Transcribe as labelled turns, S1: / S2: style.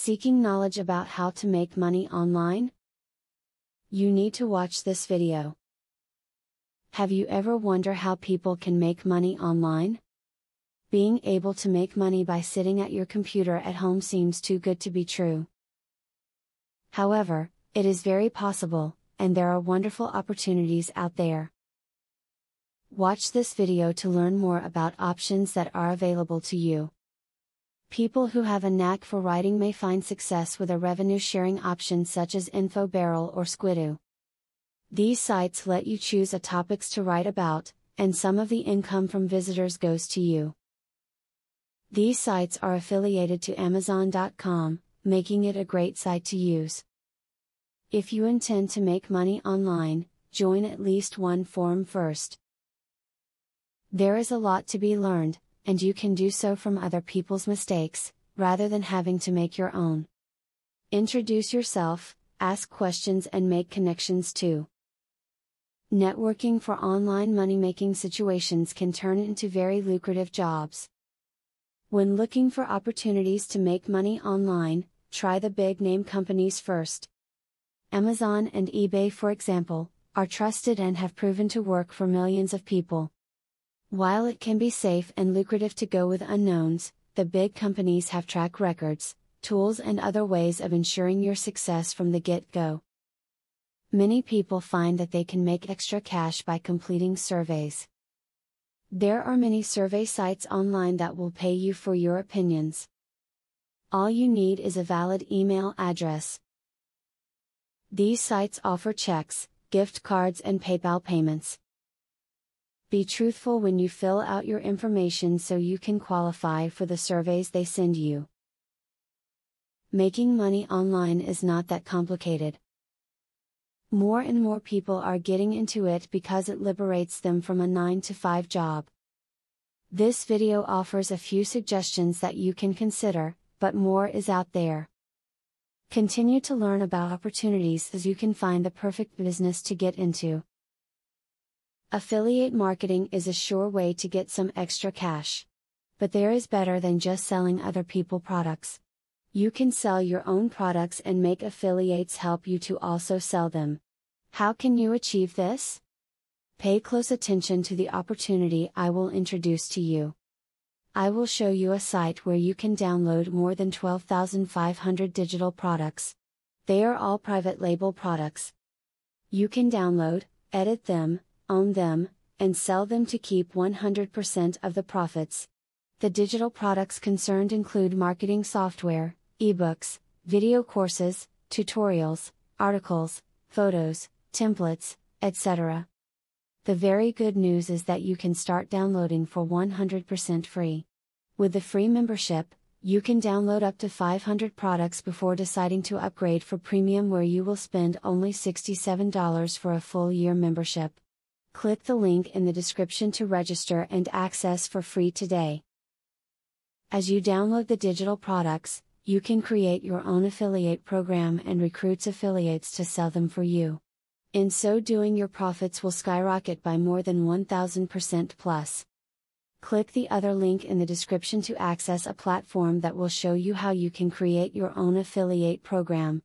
S1: Seeking knowledge about how to make money online? You need to watch this video. Have you ever wondered how people can make money online? Being able to make money by sitting at your computer at home seems too good to be true. However, it is very possible, and there are wonderful opportunities out there. Watch this video to learn more about options that are available to you. People who have a knack for writing may find success with a revenue sharing option such as InfoBarrel or Squidoo. These sites let you choose a topics to write about, and some of the income from visitors goes to you. These sites are affiliated to Amazon.com, making it a great site to use. If you intend to make money online, join at least one forum first. There is a lot to be learned, and you can do so from other people's mistakes, rather than having to make your own. Introduce yourself, ask questions and make connections too. Networking for online money-making situations can turn into very lucrative jobs. When looking for opportunities to make money online, try the big-name companies first. Amazon and eBay, for example, are trusted and have proven to work for millions of people. While it can be safe and lucrative to go with unknowns, the big companies have track records, tools and other ways of ensuring your success from the get-go. Many people find that they can make extra cash by completing surveys. There are many survey sites online that will pay you for your opinions. All you need is a valid email address. These sites offer checks, gift cards and PayPal payments. Be truthful when you fill out your information so you can qualify for the surveys they send you. Making money online is not that complicated. More and more people are getting into it because it liberates them from a 9-to-5 job. This video offers a few suggestions that you can consider, but more is out there. Continue to learn about opportunities as you can find the perfect business to get into. Affiliate marketing is a sure way to get some extra cash. But there is better than just selling other people's products. You can sell your own products and make affiliates help you to also sell them. How can you achieve this? Pay close attention to the opportunity I will introduce to you. I will show you a site where you can download more than 12,500 digital products. They are all private label products. You can download, edit them, own them, and sell them to keep 100% of the profits. The digital products concerned include marketing software, ebooks, video courses, tutorials, articles, photos, templates, etc. The very good news is that you can start downloading for 100% free. With the free membership, you can download up to 500 products before deciding to upgrade for premium, where you will spend only $67 for a full year membership. Click the link in the description to register and access for free today. As you download the digital products, you can create your own affiliate program and recruit affiliates to sell them for you. In so doing, your profits will skyrocket by more than 1000% plus. Click the other link in the description to access a platform that will show you how you can create your own affiliate program.